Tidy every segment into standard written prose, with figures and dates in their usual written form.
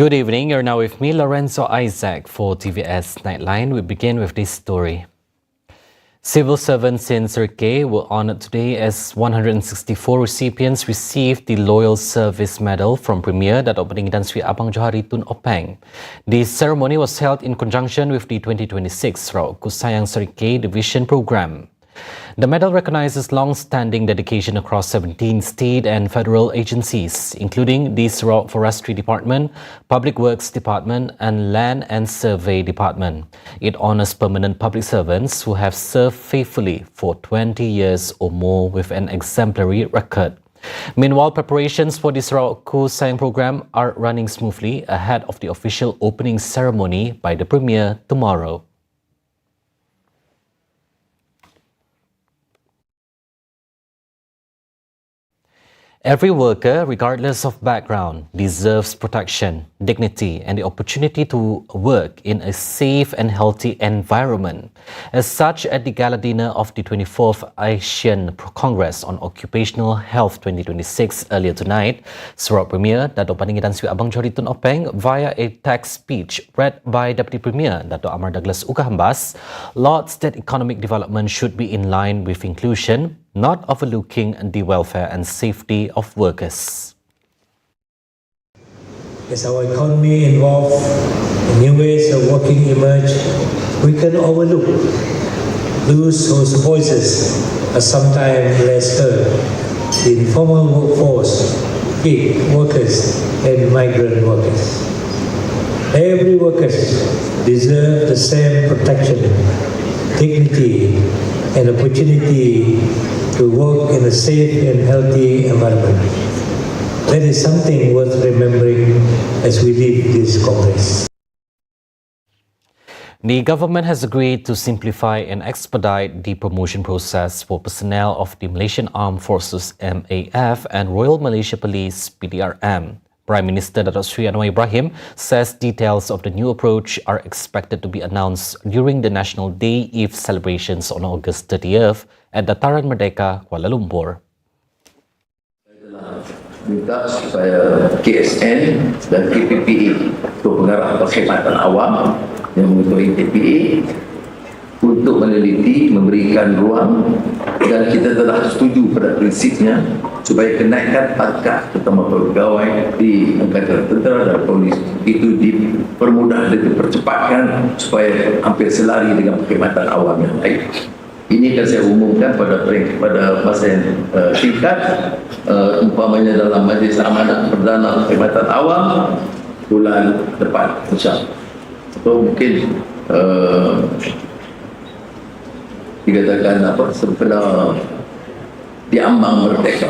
Good evening. You're now with me, Lorenzo Isaac, for TVS Nightline. We begin with this story. Civil servants in Serikei were honoured today as 164 recipients received the Loyal Service Medal from Premier Datuk Peninggadan Sri Abang Johari Tun Openg. The ceremony was held in conjunction with the 2026 Sarawak Kusayang Serikei Division Programme. The medal recognizes long-standing dedication across 17 state and federal agencies, including the Sarawak Forestry Department, Public Works Department and Land and Survey Department. It honors permanent public servants who have served faithfully for 20 years or more with an exemplary record. Meanwhile, preparations for the Sarawak Kusayang program are running smoothly ahead of the official opening ceremony by the Premier tomorrow. Every worker, regardless of background, deserves protection, dignity and the opportunity to work in a safe and healthy environment. As such, at the gala dinner of the 24th Asian Congress on Occupational Health 2026 earlier tonight, Sarawak Premier Datuk Peninggadan Sri Abang Johari Tun Openg, via a text speech read by Deputy Premier Datuk Amar Douglas Ukahambas, lauds that economic development should be in line with inclusion, not overlooking the welfare and safety of workers. As our economy evolves and new ways of working emerge, we can overlook those whose voices are sometimes less heard: the informal workforce, gig workers and migrant workers. Every worker deserves the same protection, dignity and opportunity to work in a safe and healthy environment. That is something worth remembering as we lead this Congress. The government has agreed to simplify and expedite the promotion process for personnel of the Malaysian Armed Forces MAF and Royal Malaysia Police PDRM. Prime Minister Datuk Sri Anwar Ibrahim says details of the new approach are expected to be announced during the National Day Eve celebrations on August 30th at Dataran Merdeka, Kuala Lumpur. Minta supaya KSN dan KPPA untuk pengarah perkhidmatan awam yang mengetuai KPA untuk meneliti, memberikan ruang, dan kita telah setuju pada prinsipnya supaya kenaikan pangkat terutama pegawai di Angkatan Tentera dan Polis itu dipermudah dan dipercepatkan supaya hampir selari dengan perkhidmatan awam yang baik. Ini akan saya umumkan pada masa yang singkat, umpamanya dalam Majlis Amanah Perdana Perkhidmatan Awam bulan depan, insyaAllah. Atau mungkin dikatakan sempena diambang merdeka.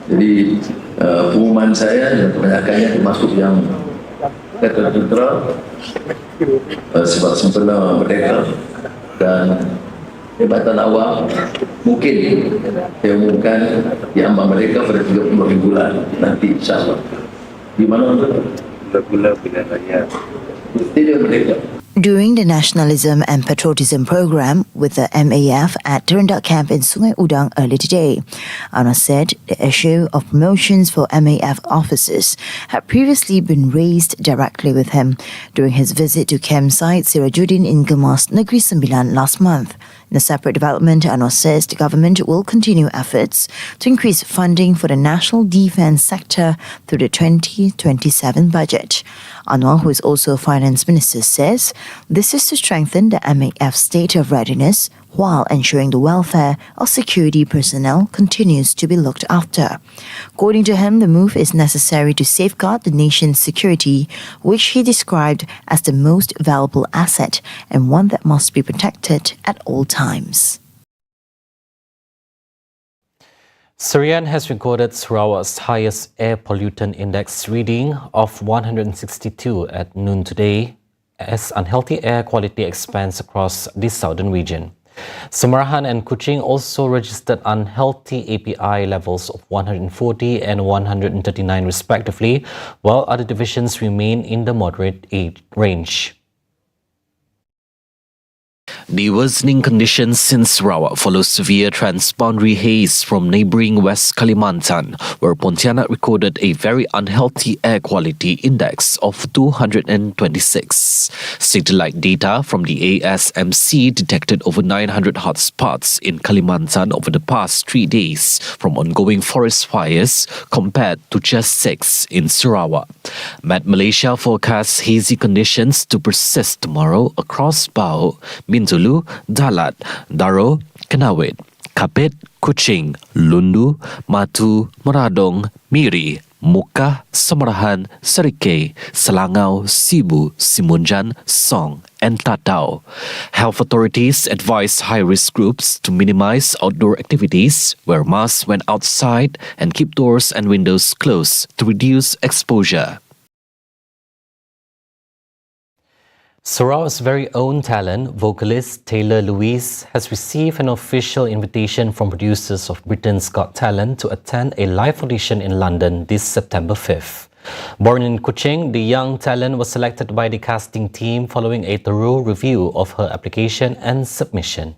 Jadi pengumuman saya dan kebanyakannya termasuk yang kata tentera sebab sempena merdeka dan Jabatan Awam mungkin saya umumkan diambang merdeka pada 30 bulan nanti, insyaAllah. Di mana bulan-bulan pilihan raya tidak merdeka. During the Nationalism and Patriotism Programme with the MAF at Terendak Camp in Sungai Udang earlier today, Anwar said the issue of promotions for MAF officers had previously been raised directly with him during his visit to campsite Sirajuddin in Gemas Negeri Sembilan last month. In a separate development, Anwar says the government will continue efforts to increase funding for the national defence sector through the 2027 budget. Anwar, who is also Finance Minister, says this is to strengthen the MAF state of readiness while ensuring the welfare of security personnel continues to be looked after. According to him, the move is necessary to safeguard the nation's security, which he described as the most valuable asset and one that must be protected at all times. SERIAN has recorded Sarawak's highest air pollutant index reading of 162 at noon today as unhealthy air quality expands across the southern region. Samarahan and Kuching also registered unhealthy API levels of 140 and 139 respectively, while other divisions remain in the moderate range. The worsening conditions in Sarawak follow severe transboundary haze from neighbouring West Kalimantan, where Pontianak recorded a very unhealthy air quality index of 226. Satellite data from the ASMC detected over 900 hotspots in Kalimantan over the past 3 days from ongoing forest fires compared to just 6 in Sarawak. Met Malaysia forecasts hazy conditions to persist tomorrow across Bau, Bintulu, Dalat, Daro, Kenawit, Kapit, Kuching, Lundu, Matu, Meradong, Miri, Muka, Samarahan, Serikei, Selangau, Sibu, Simunjan, Song, and Tatau. Health authorities advise high-risk groups to minimize outdoor activities, wear masks when outside, and keep doors and windows closed to reduce exposure. Sarawak's very own talent, vocalist Taylor Louise, has received an official invitation from producers of Britain's Got Talent to attend a live audition in London this September 5th. Born in Kuching, the young talent was selected by the casting team following a thorough review of her application and submission.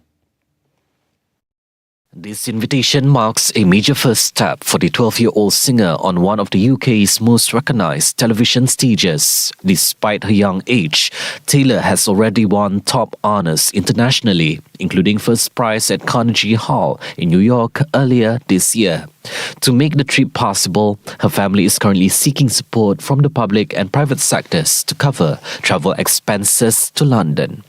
This invitation marks a major first step for the 12-year-old singer on one of the UK's most recognised television stages. Despite her young age, Taylor has already won top honours internationally, including first prize at Carnegie Hall in New York earlier this year. To make the trip possible, her family is currently seeking support from the public and private sectors to cover travel expenses to London.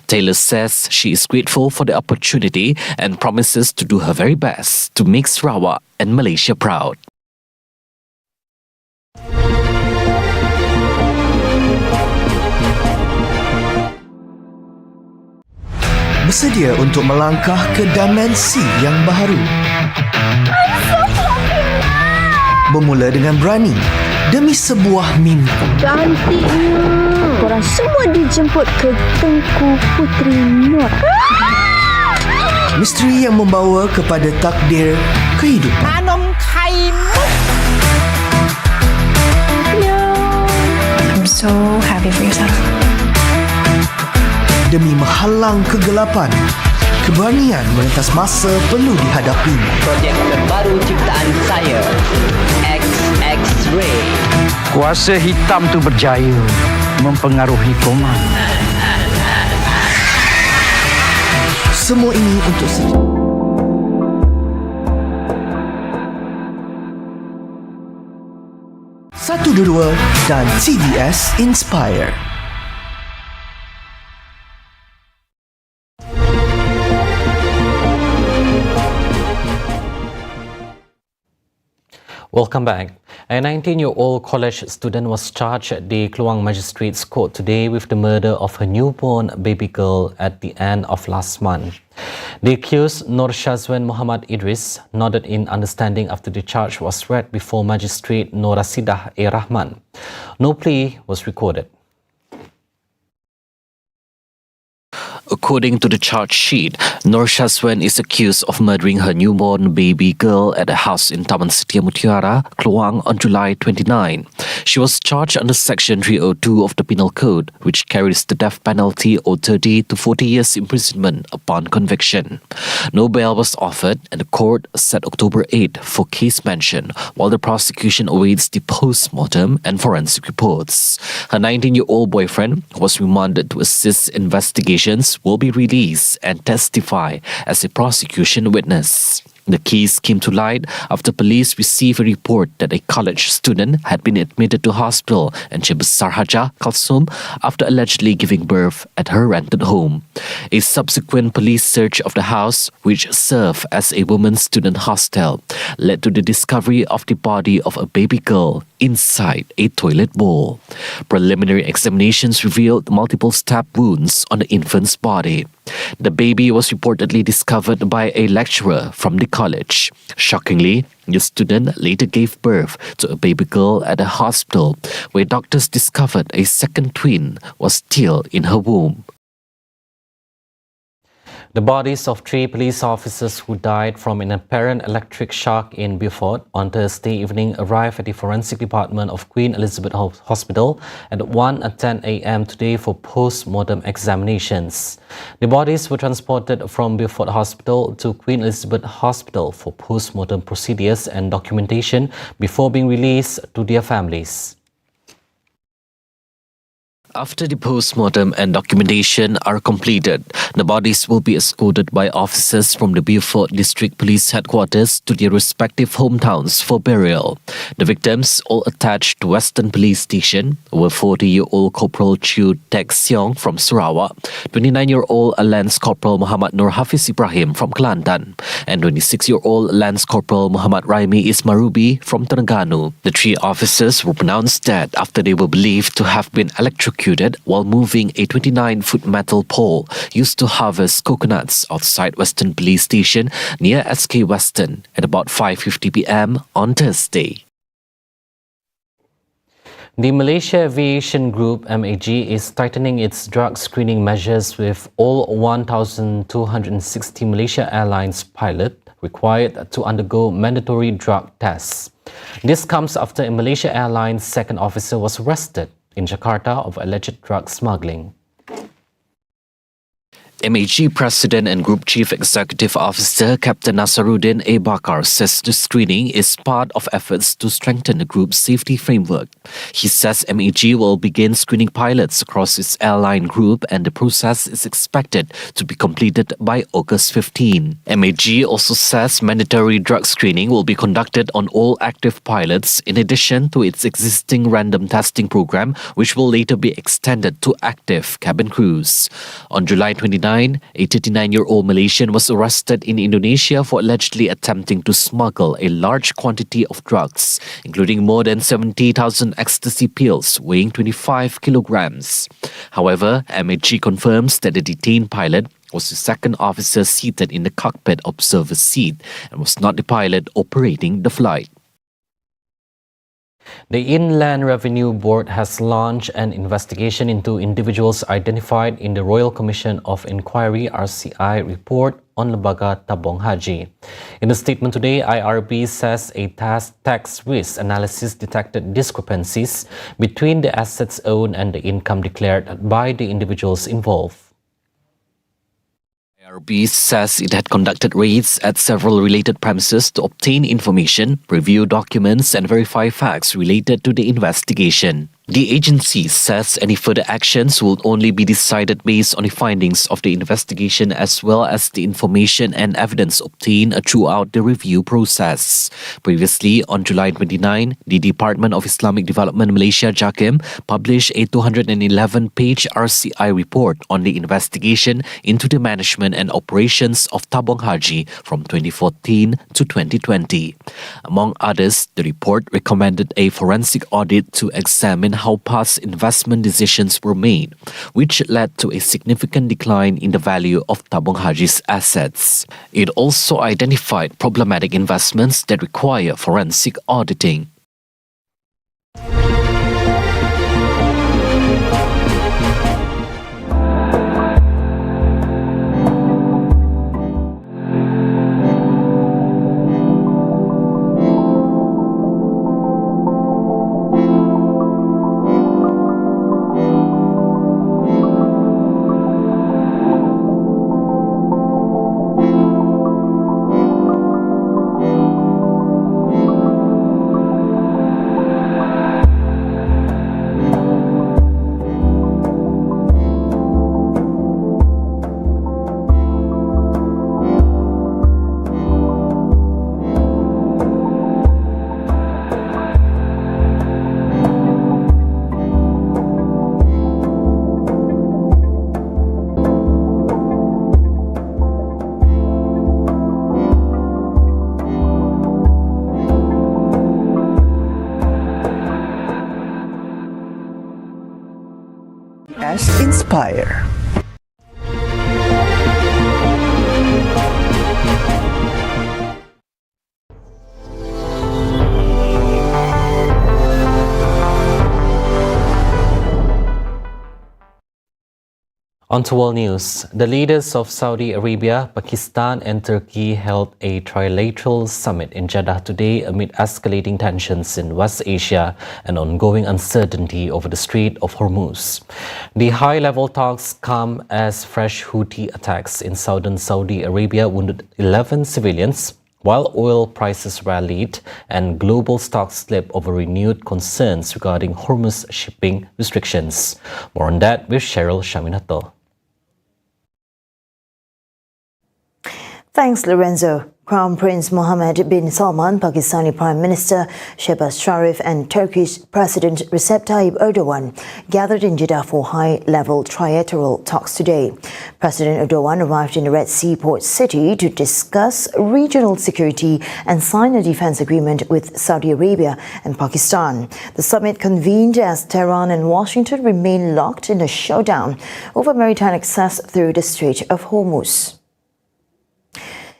Taylor says she is grateful for the opportunity and promises to do her very best to make Sarawak and Malaysia proud. Bersedia untuk melangkah ke dimensi yang baru. Bermula dengan berani demi sebuah mimpi. Cantiknya. Korang semua dijemput ke Tengku Puteri Nur. Misteri yang membawa kepada takdir kehidupan. Tanam kaimu. I'm so happy for you, Sarah. Demi menghalang kegelapan, keberanian melintas masa perlu dihadapi. Projek terbaru ciptaan saya, X-Ray. Kuasa hitam tu berjaya mempengaruhi Koman. Semua ini untuk Satu Dua dan TVS Inspire. Welcome back. A 19-year-old college student was charged at the Kluang Magistrates Court today with the murder of her newborn baby girl at the end of last month. The accused, Nur Shazwan Muhammad Idris, nodded in understanding after the charge was read before Magistrate Nur Rasidah A. Rahman. No plea was recorded. According to the charge sheet, Nur Shazwan is accused of murdering her newborn baby girl at a house in Taman Setia Mutiara, Kluang on July 29. She was charged under Section 302 of the Penal Code, which carries the death penalty or 30 to 40 years imprisonment upon conviction. No bail was offered and the court set October 8 for case mention, while the prosecution awaits the post-mortem and forensic reports. Her 19-year-old boyfriend was remanded to assist investigations will be released and testify as a prosecution witness. The case came to light after police received a report that a college student had been admitted to hospital in Cibesar Haja, Kalsum, after allegedly giving birth at her rented home. A subsequent police search of the house, which served as a women's student hostel, led to the discovery of the body of a baby girl inside a toilet bowl. Preliminary examinations revealed multiple stab wounds on the infant's body. The baby was reportedly discovered by a lecturer from the college. Shockingly, the student later gave birth to a baby girl at a hospital where doctors discovered a second twin was still in her womb. The bodies of 3 police officers who died from an apparent electric shock in Beaufort on Thursday evening arrived at the Forensic Department of Queen Elizabeth Hospital at 1:10 a.m. today for post-mortem examinations. The bodies were transported from Beaufort Hospital to Queen Elizabeth Hospital for post-mortem procedures and documentation before being released to their families. After the post-mortem and documentation are completed, the bodies will be escorted by officers from the Beaufort District Police Headquarters to their respective hometowns for burial. The victims, all attached to Western Police Station, were 40-year-old Corporal Chiu Tek Siong from Sarawak, 29-year-old Lance Corporal Muhammad Nur Hafiz Ibrahim from Kelantan, and 26-year-old Lance Corporal Muhammad Raimi Ismarubi from Terengganu. The 3 officers were pronounced dead after they were believed to have been electrocuted while moving a 29-foot metal pole used to harvest coconuts outside Western Police Station near SK Western at about 5:50 p.m. on Thursday. The Malaysia Aviation Group MAG is tightening its drug screening measures with all 1,260 Malaysia Airlines pilots required to undergo mandatory drug tests. This comes after a Malaysia Airlines second officer was arrested in Jakarta of alleged drug smuggling. MAG President and Group Chief Executive Officer Captain Nasaruddin A. Bakar says the screening is part of efforts to strengthen the group's safety framework. He says MAG will begin screening pilots across its airline group and the process is expected to be completed by August 15. MAG also says mandatory drug screening will be conducted on all active pilots in addition to its existing random testing program, which will later be extended to active cabin crews. On July 29, a 39-year-old Malaysian was arrested in Indonesia for allegedly attempting to smuggle a large quantity of drugs, including more than 70,000 ecstasy pills weighing 25 kilograms. However, MAG confirms that the detained pilot was the second officer seated in the cockpit observer seat and was not the pilot operating the flight. The Inland Revenue Board has launched an investigation into individuals identified in the Royal Commission of Inquiry RCI report on Lembaga Tabung Haji. In a statement today, IRB says a tax risk analysis detected discrepancies between the assets owned and the income declared by the individuals involved. IRB says it had conducted raids at several related premises to obtain information, review documents and verify facts related to the investigation. The agency says any further actions will only be decided based on the findings of the investigation as well as the information and evidence obtained throughout the review process. Previously, on July 29, the Department of Islamic Development Malaysia JAKIM published a 211-page RCI report on the investigation into the management and operations of Tabung Haji from 2014 to 2020. Among others, the report recommended a forensic audit to examine how past investment decisions were made, which led to a significant decline in the value of Tabung Haji's assets. It also identified problematic investments that require forensic auditing. Inspire. On to world news. The leaders of Saudi Arabia, Pakistan and Turkey held a trilateral summit in Jeddah today amid escalating tensions in West Asia and ongoing uncertainty over the Strait of Hormuz. The high-level talks come as fresh Houthi attacks in southern Saudi Arabia wounded 11 civilians, while oil prices rallied and global stocks slipped over renewed concerns regarding Hormuz shipping restrictions. More on that with Cheryl Shaminato. Thanks, Lorenzo. Crown Prince Mohammed bin Salman, Pakistani Prime Minister Shehbaz Sharif and Turkish President Recep Tayyip Erdogan gathered in Jeddah for high-level trilateral talks today. President Erdogan arrived in the Red Sea port city to discuss regional security and sign a defense agreement with Saudi Arabia and Pakistan. The summit convened as Tehran and Washington remain locked in a showdown over maritime access through the Strait of Hormuz.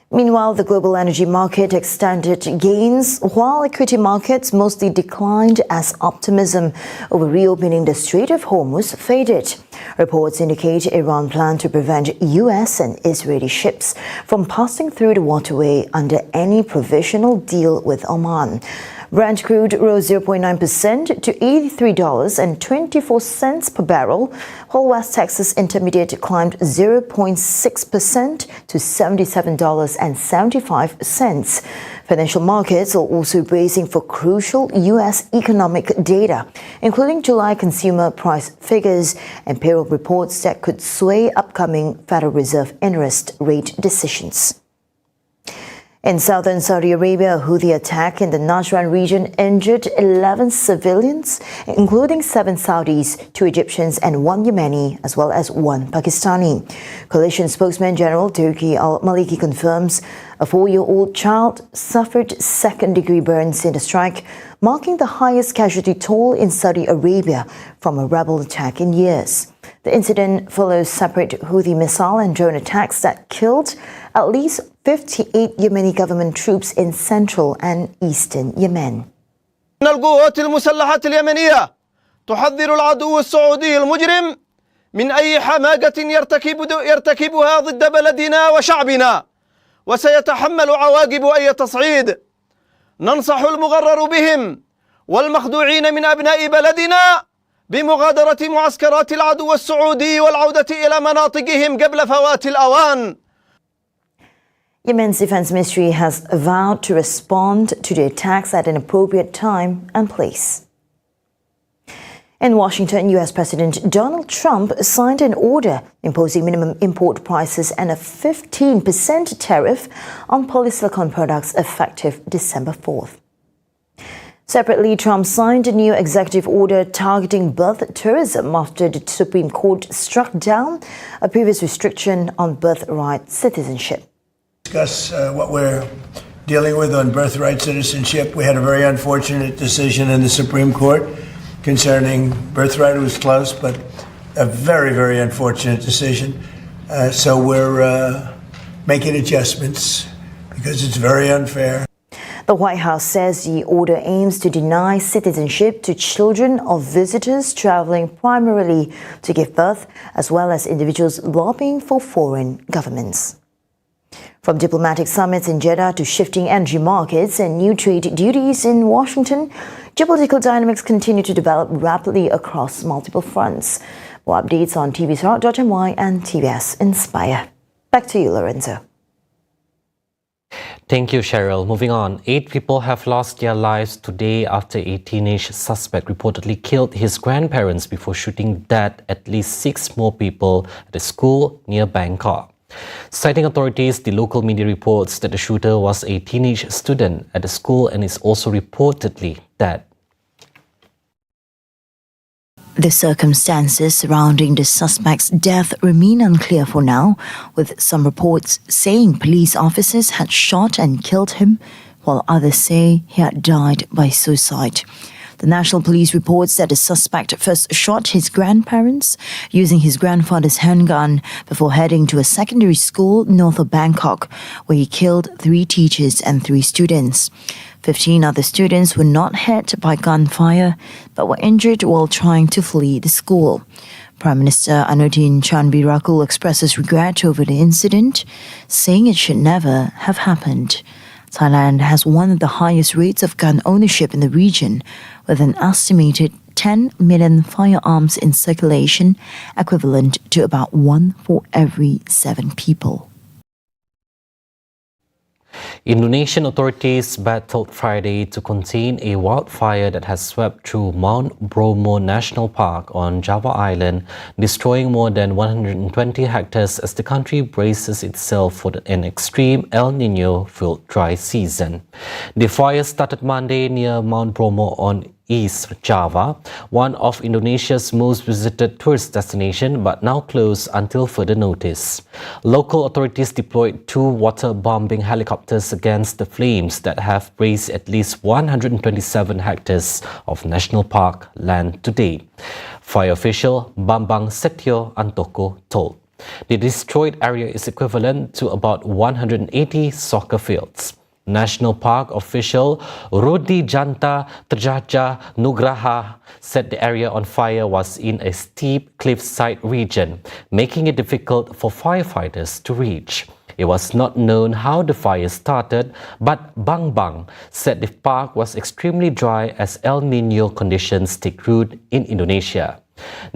Meanwhile, the global energy market extended gains while equity markets mostly declined as optimism over reopening the Strait of Hormuz faded. Reports indicate Iran planned to prevent US and Israeli ships from passing through the waterway under any provisional deal with Oman. Brent crude rose 0.9% to $83.24 per barrel, while West Texas Intermediate climbed 0.6% to $77.75. Financial markets are also bracing for crucial U.S. economic data, including July consumer price figures and payroll reports that could sway upcoming Federal Reserve interest rate decisions. In southern Saudi Arabia, a Houthi attack in the Najran region injured 11 civilians, including 7 Saudis, 2 Egyptians and 1 Yemeni, as well as 1 Pakistani. Coalition spokesman General Turki al-Maliki confirms a 4-year-old child suffered second-degree burns in the strike, marking the highest casualty toll in Saudi Arabia from a rebel attack in years. The incident follows separate Houthi missile and drone attacks that killed at least 58 Yemeni government troops in central and eastern Yemen. القوات المسلحة اليمنية تحذر العدو السعودي المجرم من أي حماقة يرتكبها ضد بلدنا وشعبنا، وسيتحمل عواقب أي تصعيد. ننصح المغرر بهم والمخدوعين من أبناء بلدنا بمغادرة معسكرات العدو السعودي والعودة إلى مناطقهم قبل فوات الأوان. Yemen's defense ministry has vowed to respond to the attacks at an appropriate time and place. In Washington, U.S. President Donald Trump signed an order imposing minimum import prices and a 15% tariff on polysilicon products effective December 4th. Separately, Trump signed a new executive order targeting birth tourism after the Supreme Court struck down a previous restriction on birthright citizenship. Discuss what we're dealing with on birthright citizenship. We had a very unfortunate decision in the Supreme Court concerning birthright. It was close, but a very, very unfortunate decision. So we're making adjustments because it's very unfair. The White House says the order aims to deny citizenship to children of visitors traveling primarily to give birth, as well as individuals lobbying for foreign governments. From diplomatic summits in Jeddah to shifting energy markets and new trade duties in Washington, geopolitical dynamics continue to develop rapidly across multiple fronts. More updates on tvs.my and TVS Inspire. Back to you, Lorenzo. Thank you, Cheryl. Moving on, 8 people have lost their lives today after a teenage suspect reportedly killed his grandparents before shooting dead at least 6 more people at a school near Bangkok. Citing authorities, the local media reports that the shooter was a teenage student at the school and is also reportedly dead. The circumstances surrounding the suspect's death remain unclear for now, with some reports saying police officers had shot and killed him, while others say he had died by suicide. The National Police reports that the suspect first shot his grandparents using his grandfather's handgun before heading to a secondary school north of Bangkok, where he killed 3 teachers and 3 students. 15 other students were not hit by gunfire, but were injured while trying to flee the school. Prime Minister Anutin Chanvirakul expresses regret over the incident, saying it should never have happened. Thailand has one of the highest rates of gun ownership in the region, with an estimated 10 million firearms in circulation, equivalent to about 1 for every 7 people. Indonesian authorities battled Friday to contain a wildfire that has swept through Mount Bromo National Park on Java Island, destroying more than 120 hectares as the country braces itself for an extreme El Niño-filled dry season. The fire started Monday near Mount Bromo on East Java, one of Indonesia's most visited tourist destinations, but now closed until further notice. Local authorities deployed 2 water-bombing helicopters against the flames that have razed at least 127 hectares of national park land today. Fire official Bambang Setio Antoko told. The destroyed area is equivalent to about 180 soccer fields. National Park official Rudi Janta Terjaja Nugraha said the area on fire was in a steep cliffside region, making it difficult for firefighters to reach. It was not known how the fire started, but Bambang said the park was extremely dry as El Niño conditions take root in Indonesia.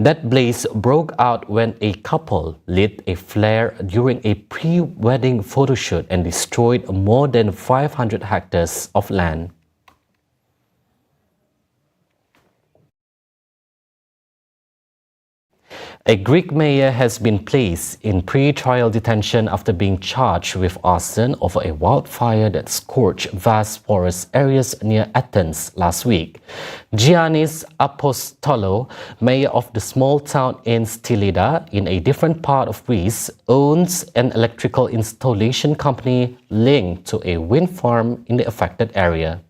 That blaze broke out when a couple lit a flare during a pre-wedding photo shoot and destroyed more than 500 hectares of land. A Greek mayor has been placed in pre-trial detention after being charged with arson over a wildfire that scorched vast forest areas near Athens last week. Giannis Apostolou, mayor of the small town in Stylida in a different part of Greece, owns an electrical installation company linked to a wind farm in the affected area.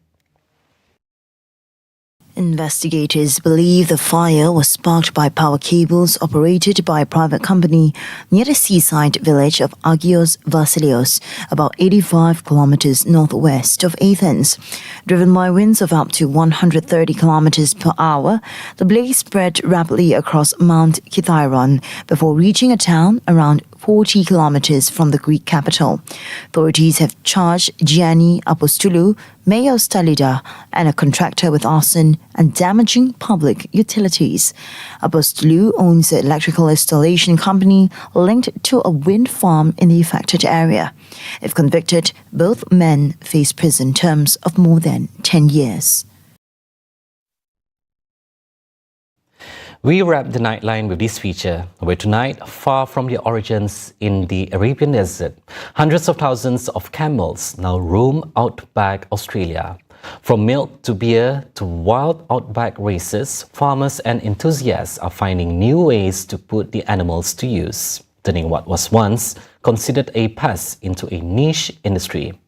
Investigators believe the fire was sparked by power cables operated by a private company near the seaside village of Agios Vasilios, about 85 kilometers northwest of Athens. Driven by winds of up to 130 kilometers per hour, the blaze spread rapidly across Mount Kithaeron before reaching a town around 40 kilometers from the Greek capital. Authorities have charged Gianni Apostolou, mayor of Stylida, and a contractor with arson and damaging public utilities. Apostolou owns the electrical installation company linked to a wind farm in the affected area. If convicted, both men face prison terms of more than 10 years. We wrap the Nightline with this feature, where tonight, far from their origins in the Arabian desert, hundreds of thousands of camels now roam outback Australia. From milk to beer to wild outback races, farmers and enthusiasts are finding new ways to put the animals to use, turning what was once considered a pest into a niche industry.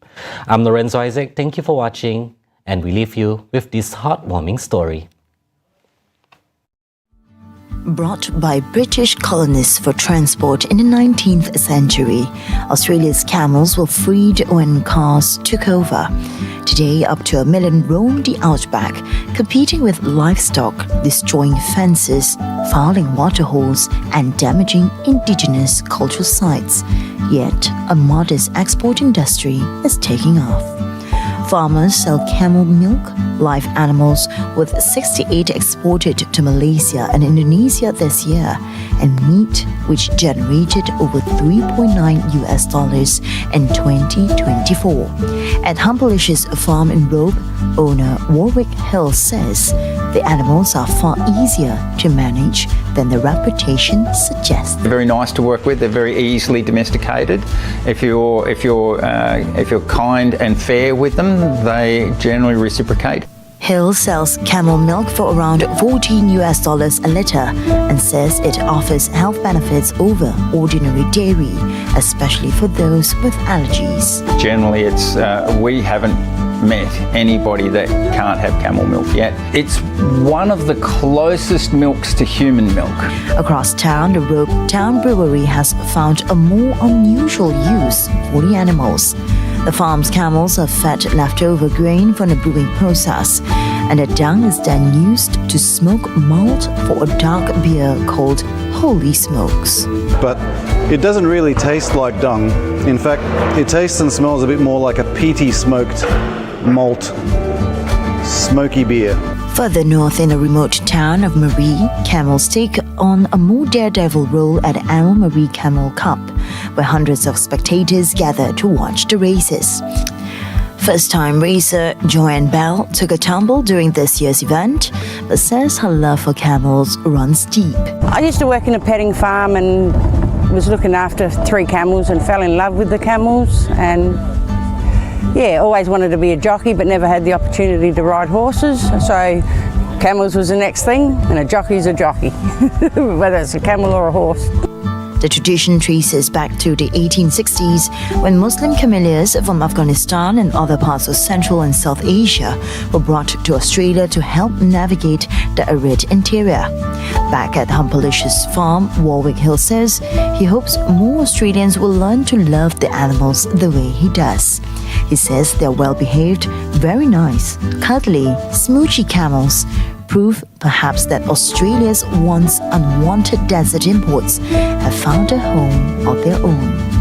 I'm Lorenzo Isaac, thank you for watching, and we leave you with this heartwarming story. Brought by British colonists for transport in the 19th century, Australia's camels were freed when cars took over. Today, up to 1 million roam the outback, competing with livestock, destroying fences, fouling waterholes, and damaging indigenous cultural sites. Yet, a modest export industry is taking off. Farmers sell camel milk, live animals, with 68 exported to Malaysia and Indonesia this year, and meat, which generated over $3.9 in 2024. At Humpelicious Farm in Robe, owner Warwick Hill says the animals are far easier to manage than the reputation suggests. They're very nice to work with. They're very easily domesticated. If you're kind and fair with them, they generally reciprocate. Hill sells camel milk for around $14 a litre and says it offers health benefits over ordinary dairy, especially for those with allergies. Generally, it's we haven't met anybody that can't have camel milk yet. It's one of the closest milks to human milk. Across town, the Robe Town Brewery has found a more unusual use for the animals. The farm's camels are fed leftover grain from the brewing process, and the dung is then used to smoke malt for a dark beer called Holy Smokes. But it doesn't really taste like dung. In fact, it tastes and smells a bit more like a peaty smoked malt smoky beer. Further north in the remote town of Marie, camels take on a more daredevil role at the annual Marie Camel Cup, where hundreds of spectators gather to watch the races. First-time racer Joanne Bell took a tumble during this year's event, but says her love for camels runs deep. I used to work in a petting farm and was looking after 3 camels and fell in love with the camels, and always wanted to be a jockey but never had the opportunity to ride horses, so camels was the next thing, and a jockey's a jockey, whether it's a camel or a horse. The tradition traces back to the 1860s when Muslim cameliers from Afghanistan and other parts of Central and South Asia were brought to Australia to help navigate the arid interior. Back at Humpalicious Farm, Warwick Hill says he hopes more Australians will learn to love the animals the way he does. He says they're well-behaved, very nice, cuddly, smoochy camels, prove perhaps that Australia's once unwanted desert imports have found a home of their own.